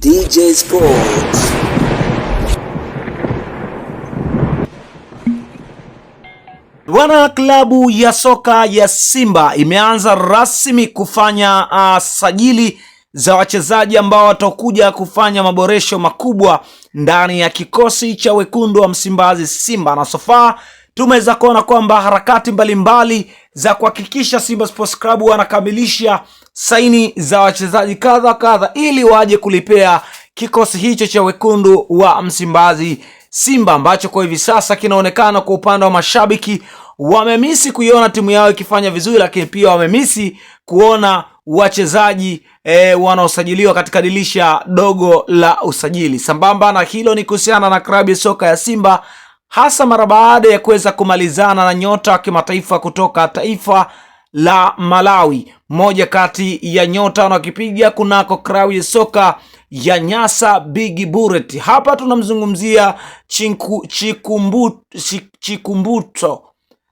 DJ Sports. Bwana, klabu ya soka ya Simba imeanza rasmi kufanya sajili za wachezaji ambao watakuja kufanya maboresho makubwa ndani ya kikosi cha wekundu wa Msimbazi Simba, na sofa tumeweza kuona kwamba harakati mbalimbali za kuhakikisha Simba Sports Club wanakamilisha saini za wachezaji kadha ili waje kulipea kikosi hicho cha wekundu wa Msimbazi Simba, ambacho kwa hivi sasa kinaonekana kwa upande wa mashabiki wamemisi kuiona timu yao ikifanya vizuri, lakini pia wamemisi kuona wachezaji wanaosajiliwa katika dirisha dogo la usajili. Sambamba na hilo ni kuhusiana na klabu ya soka ya Simba, hasa mara baada ya kuweza kumalizana na nyota wa kimataifa kutoka taifa la Malawi, moja kati ya nyota wanaokipiga kunako klabu ya soka ya Nyasa Big Bullet. Hapa tunamzungumzia Chikumbuto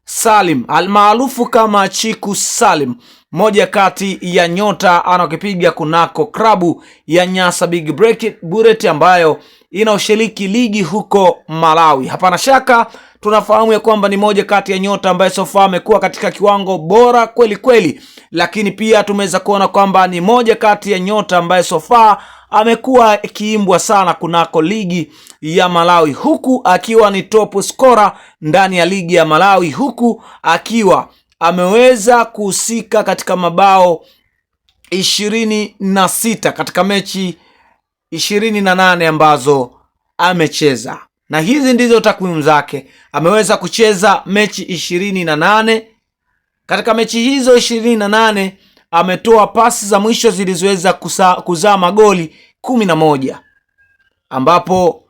Salim almaarufu kama Chiku Salim, moja kati ya nyota anaokipiga kunako klabu ya Nyasa Big Bullet ambayo inaoshiriki ligi huko Malawi. Hapana shaka tunafahamu ya kwamba ni moja kati ya nyota ambaye sofa amekuwa katika kiwango bora kweli, lakini pia tumeweza kuona kwamba ni moja kati ya nyota ambaye sofa amekuwa kiimbwa sana kunako ligi ya Malawi, huku akiwa ni top scorer ndani ya ligi ya Malawi, huku akiwa ameweza kuhusika katika mabao 26 katika mechi 28 ambazo amecheza, na hizi ndizo takwimu zake. Ameweza kucheza mechi 28. Katika mechi hizo 28 ametoa pasi za mwisho zilizoweza kuzaa magoli 11, ambapo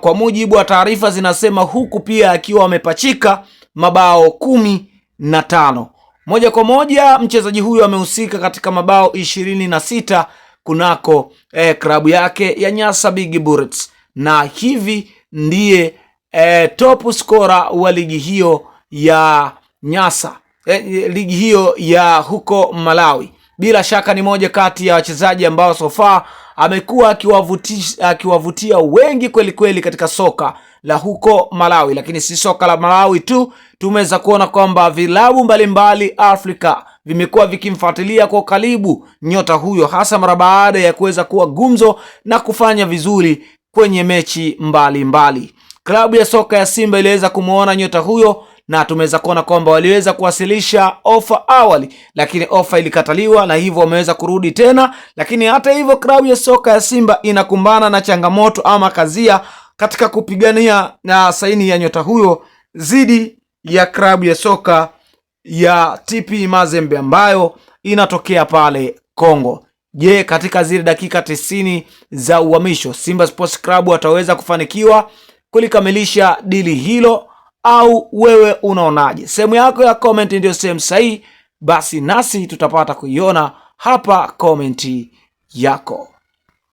kwa mujibu wa taarifa zinasema, huku pia akiwa amepachika mabao 15. Moja kwa moja mchezaji huyu amehusika katika mabao 26 kunako klabu yake ya Nyasa Big Bullets, na hivi ndiye top scorer wa ligi hiyo ya Nyasa, ligi hiyo ya huko Malawi. Bila shaka ni moja kati ya wachezaji ambao sofa amekuwa akiwavutia wengi kweli katika soka la huko Malawi, lakini si soka la Malawi tu, tumeweza kuona kwamba vilabu mbalimbali Afrika vimekuwa vikimfuatilia kwa karibu nyota huyo, hasa mara baada ya kuweza kuwa gumzo na kufanya vizuri kwenye mechi mbalimbali. Klabu ya soka ya Simba iliweza kumuona nyota huyo, na tumeweza kuona kwamba waliweza kuwasilisha ofa awali, lakini ofa ilikataliwa, na hivyo wameweza kurudi tena. Lakini hata hivyo klabu ya soka ya Simba inakumbana na changamoto ama kazia katika kupigania na saini ya nyota huyo zidi ya klabu ya soka ya TP Mazembe ambayo inatokea pale Kongo. Je, katika zile dakika 90 za uhamisho Simba Sports Club wataweza kufanikiwa kulikamilisha dili hilo, au wewe unaonaje? Sehemu yako ya comment ndio sehemu sahihi, basi nasi tutapata kuiona hapa komenti yako.